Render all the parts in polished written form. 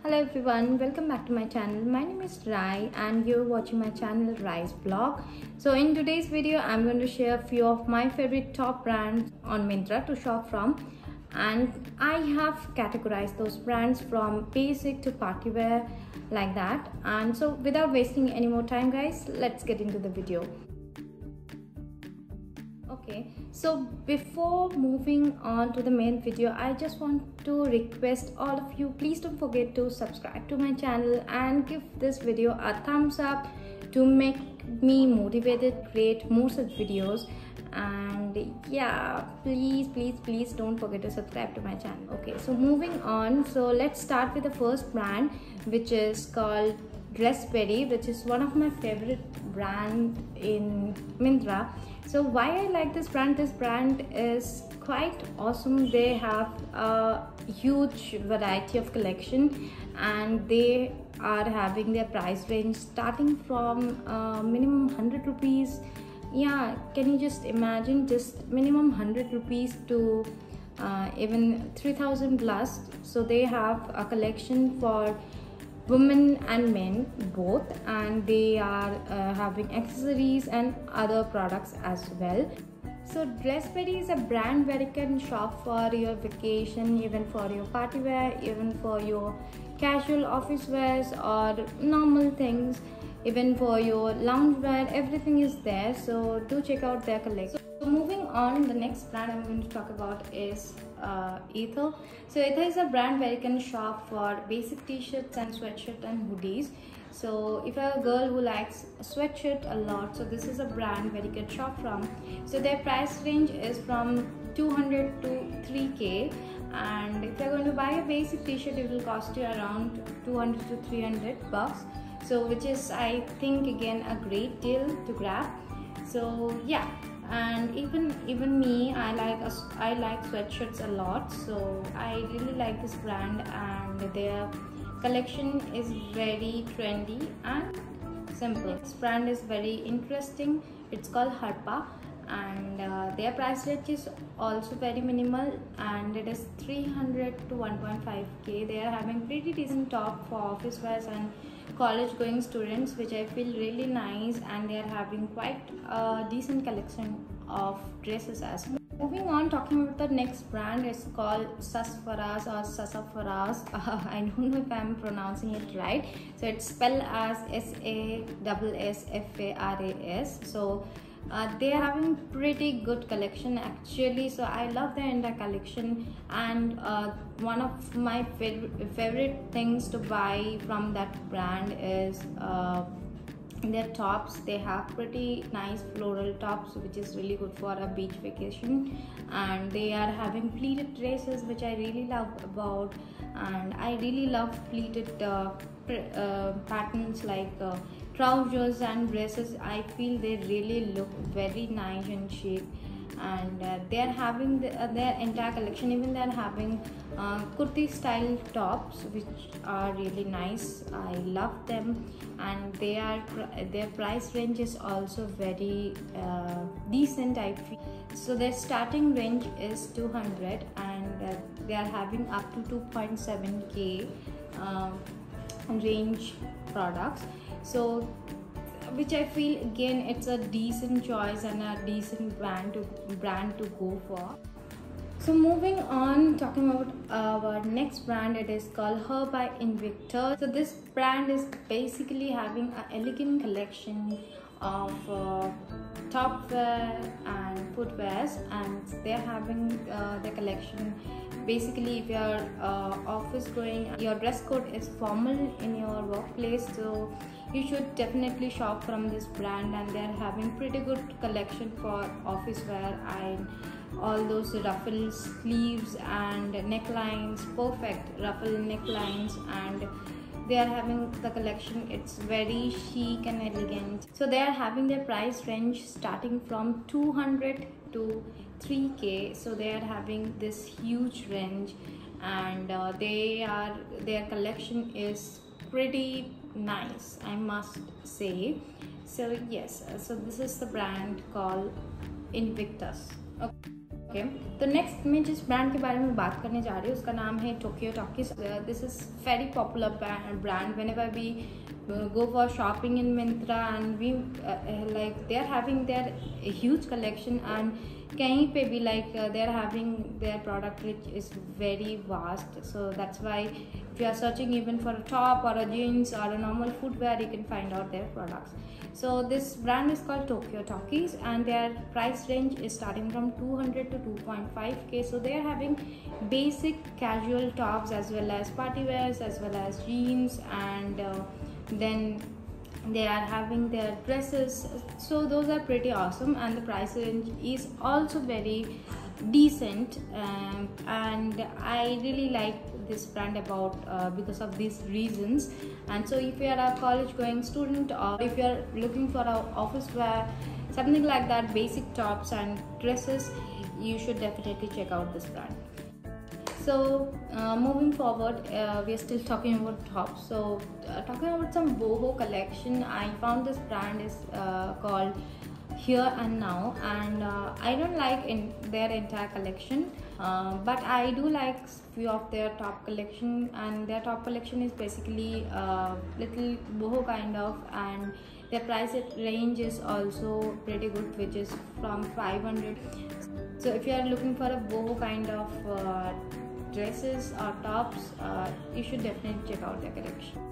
Hello everyone, welcome back to my channel. My name is Rai and you're watching my channel Rai's Vlog. So in today's video, I'm going to share a few of my favorite top brands on Myntra to shop from, and I have categorized those brands from basic to party wear like that. And so without wasting any more time guys, let's get into the video. Okay, so before moving on to the main video, I just want to request all of you, please don't forget to subscribe to my channel and give this video a thumbs up to make me motivated to create more such videos. And yeah, please don't forget to subscribe to my channel. Okay, so moving on, so let's start with the first brand, which is called Dressberry, which is one of my favorite brand in Myntra. So why I like this brand? This brand is quite awesome. They have a huge variety of collection and they are having their price range starting from minimum 100 rupees. Yeah, can you just imagine, just minimum 100 rupees to even 3000 plus. So they have a collection for women and men both, and they are having accessories and other products as well. So Dressberry is a brand where you can shop for your vacation, even for your party wear, even for your casual office wears or normal things, even for your lounge wear. Everything is there, so do check out their collection. So moving on, the next brand I'm going to talk about is Ether. So Ether is a brand where you can shop for basic t-shirts and sweatshirt and hoodies. So if you're a girl who likes a sweatshirt a lot, so this is a brand where you can shop from. So their price range is from 200 to 3k, and if you're going to buy a basic t-shirt, it will cost you around 200 to 300 bucks. So which is, I think, again a great deal to grab. So yeah, and even me, I like sweatshirts a lot, so I really like this brand, and their collection is very trendy and simple. This brand is very interesting. It's called Harpa, and their price range is also very minimal, and it is 300 to 1.5k. They are having pretty decent top for office wears and college going students, which I feel really nice, and they are having quite a decent collection of dresses as well. Moving on, talking about the next brand, is called Sassafras or Sassafras. I don't know if I'm pronouncing it right. So it's spelled as Sassafras. So they are having pretty good collection actually. So I love their entire collection, and one of my favorite things to buy from that brand is their tops. They have pretty nice floral tops, which is really good for a beach vacation, and they are having pleated dresses, which I really love about, and I really love pleated patterns like trousers and dresses. I feel they really look very nice and chic, and they are having their entire collection. Even they are having kurti style tops, which are really nice. I love them, and their price range is also very decent, I feel. So their starting range is 200, and they are having up to 2.7k range products. So which I feel, again, it's a decent choice and a decent brand to go for. So moving on, talking about our next brand, it is called Her by Invictus. So this brand is basically having an elegant collection of top wear and footwears, and they're having their collection. Basically, if you're office going, your dress code is formal in your workplace, so you should definitely shop from this brand, and they're having pretty good collection for office wear, and all those ruffle sleeves and necklines, perfect ruffle necklines, and they are having the collection. It's very chic and elegant. So they are having their price range starting from 200 to 3k. So they are having this huge range, and their collection is pretty nice, I must say. So yes, so this is the brand called Invictus. Okay, okay, तो next मैं जिस brand के बारे में बात करने जा रही हूँ उसका नाम है Tokyo talkies. This is very popular brand. Whenever we go for shopping in Myntra and we like they are having their huge collection, and कहीं पे भी like they are having their product which is very vast. So that's why if you are searching even for a top or a jeans or a normal footwear, you can find out their products. So this brand is called Tokyo Talkies, and their price range is starting from 200 to 2.5k. So they are having basic casual tops as well as party wears as well as jeans, and then they are having their dresses. So those are pretty awesome, and the price range is also very decent, and I really like this brand about because of these reasons. And so if you are a college going student, or if you are looking for a office wear, something like that, basic tops and dresses, you should definitely check out this brand. So moving forward, we are still talking about tops. So talking about some boho collection, I found this brand is called Here and Now, and I don't like their entire collection, but I do like few of their top collection, and their top collection is basically little boho kind of, and their price range is also pretty good, which is from 500. So if you are looking for a boho kind of dresses or tops, you should definitely check out their collection.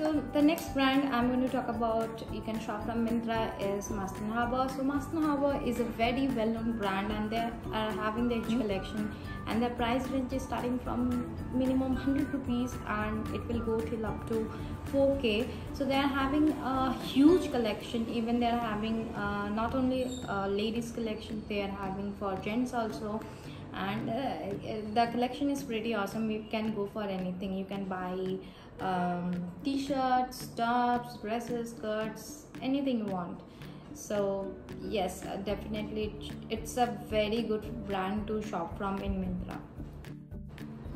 So the next brand I'm going to talk about, you can shop from Myntra, is Mast & Harbor. So Mast & Harbor is a very well-known brand, and they are having their huge collection, and their price range is starting from minimum 100 rupees and it will go till up to 4k. So they are having a huge collection. Even they are having not only ladies collection, they are having for gents also, and the collection is pretty awesome. You can go for anything. You can buy t-shirts, tops, dresses, skirts, anything you want. So yes, definitely it's a very good brand to shop from in Myntra.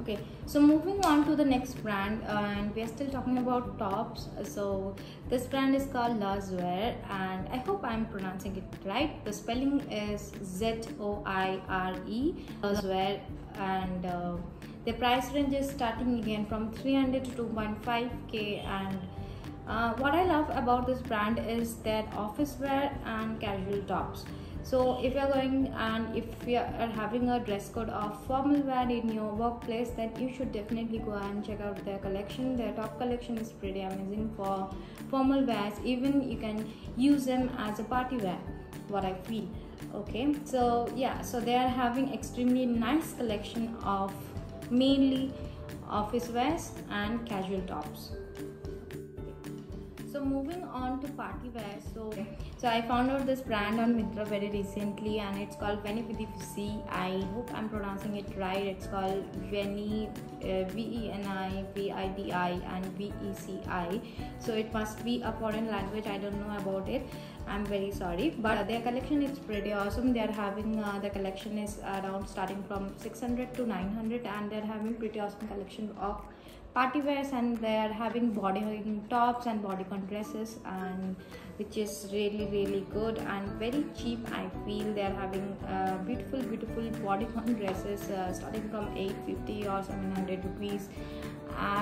Okay, so moving on to the next brand, and we are still talking about tops. So this brand is called Zoire, and I hope I'm pronouncing it right. The spelling is Zoire, Zoire, and the price range is starting again from 300 to 2.5k. And what I love about this brand is their office wear and casual tops. So if you're going, and if you are having a dress code of formal wear in your workplace, then you should definitely go and check out their collection. Their top collection is pretty amazing for formal wears. Even you can use them as a party wear, what I feel. Okay, so yeah, so they are having extremely nice collection of mainly office wears and casual tops. So moving on to party wear, so I found out this brand on Myntra very recently, and it's called Veni. I hope I'm pronouncing it right. It's called Veni, Venividi and Veci. So it must be a foreign language. I don't know about it. I'm very sorry, but their collection is pretty awesome. They are having the collection is around starting from 600 to 900, and they're having pretty awesome collection of party wears, and they are having bodycon tops and bodycon dresses, and which is really good and very cheap. I feel they are having beautiful bodycon dresses starting from 850 or 700 rupees,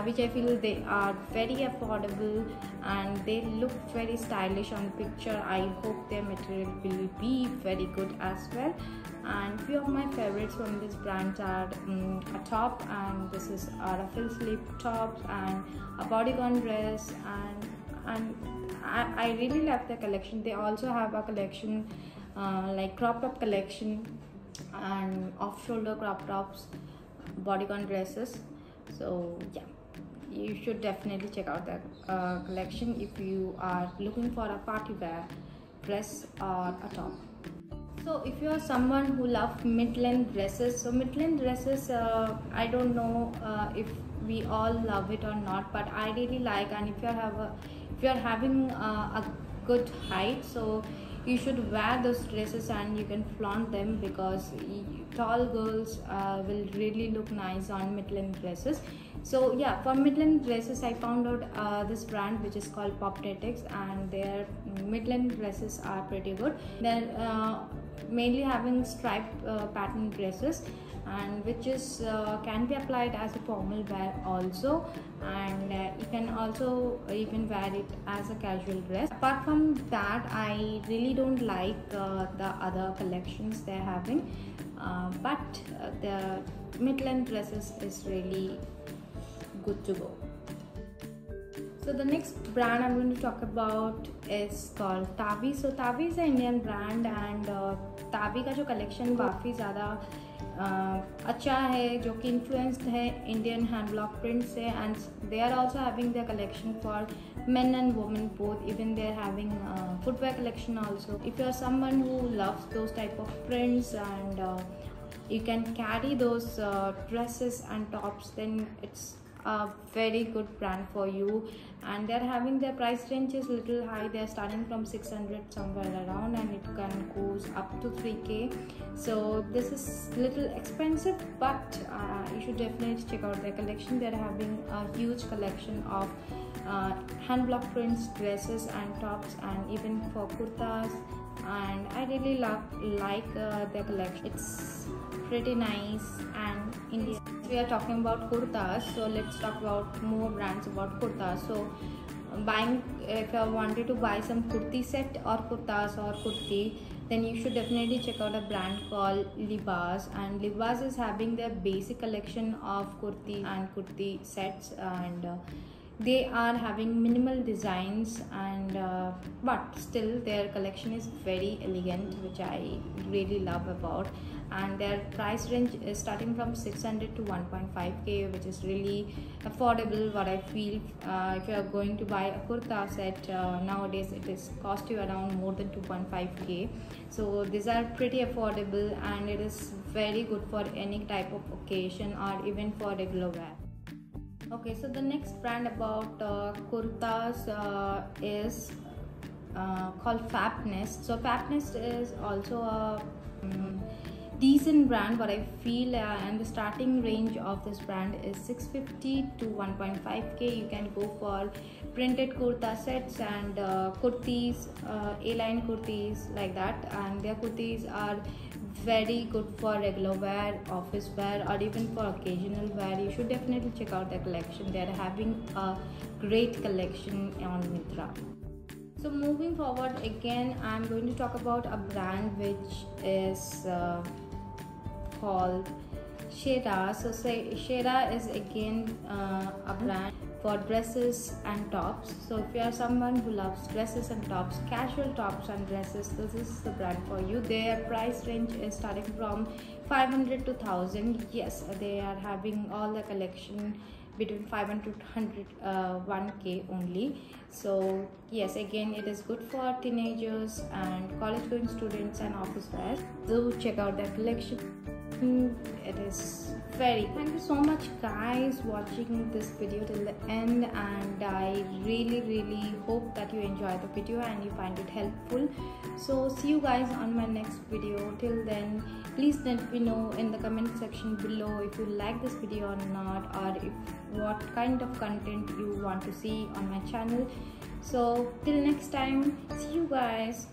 which I feel they are very affordable and they look very stylish on picture. I hope their material will be very good as well. And few of my favorites from this brand are a top, and this is a ruffle sleeve top and a bodycon dress, and I really love the collection. They also have a collection like crop top collection and off shoulder crop tops, bodycon dresses. So yeah, you should definitely check out that collection if you are looking for a party wear dress or a top. So if you are someone who loves mid-length dresses, so mid-length dresses, I don't know if we all love it or not, but I really like. And if you are having a good height, so you should wear those dresses and you can flaunt them, because tall girls will really look nice on mid-length dresses. So yeah, for mid-length dresses, I found out this brand which is called Poptetics, and their mid-length dresses are pretty good. Their mainly having striped pattern dresses, and which is can be applied as a formal wear also, and you can also even wear it as a casual dress. Apart from that, I really don't like the other collections they're having, but the mid-length dresses is really good to go. So the next brand I'm going to talk about is called Tavi. So Tavi is an Indian brand, and Tavi का जो collection काफ़ी ज़्यादा अच्छा है, जो कि influenced है Indian hand block print से, and they are also having their collection for men and women both. Even they are having footwear collection also. If you are someone who loves those type of prints and you can carry those dresses and tops, then it's a very good brand for you. And they're having their price range is little high. They're starting from 600 somewhere around, and it can goes up to 3k. So this is little expensive, but you should definitely check out their collection. They're having a huge collection of hand block prints, dresses and tops, and even for kurtas, and I really like their collection. It's pretty nice and Indian. We are talking about kurtas, so let's talk about more brands about kurtas. So if you wanted to buy some kurti set or kurtas or kurti, then you should definitely check out a brand called Libas. And Libas is having their basic collection of kurti and kurti sets, and they are having minimal designs, and but still their collection is very elegant, which I really love about. And their price range is starting from 600 to 1.5k, which is really affordable. What I feel, if you are going to buy a kurta set nowadays, it is cost you around more than 2.5k. So these are pretty affordable, and it is very good for any type of occasion or even for regular wear. Okay, so the next brand about kurtas is called Fabnest. So Fabnest is also a decent brand, but I feel, and the starting range of this brand is 650 to 1.5k. You can go for printed kurta sets and kurtis, A-line kurtis like that, and their kurtis are very good for regular wear, office wear, or even for occasional wear. You should definitely check out their collection. They are having a great collection on Myntra. So moving forward, again I'm going to talk about a brand which is called Shera. So Shera is again a brand for dresses and tops. So if you are someone who loves dresses and tops, casual tops and dresses, this is the brand for you. Their price range is starting from 500 to 1000. Yes, they are having all the collection between 500 to 1k only. So yes, again it is good for teenagers and college going students and office wear. Do check out their collection. It is very. Thank you so much guys watching this video till the end, and I really hope that you enjoy the video and you find it helpful. So see you guys on my next video. Till then, please let me know in the comment section below if you like this video or not, or if what kind of content you want to see on my channel. So till next time, see you guys.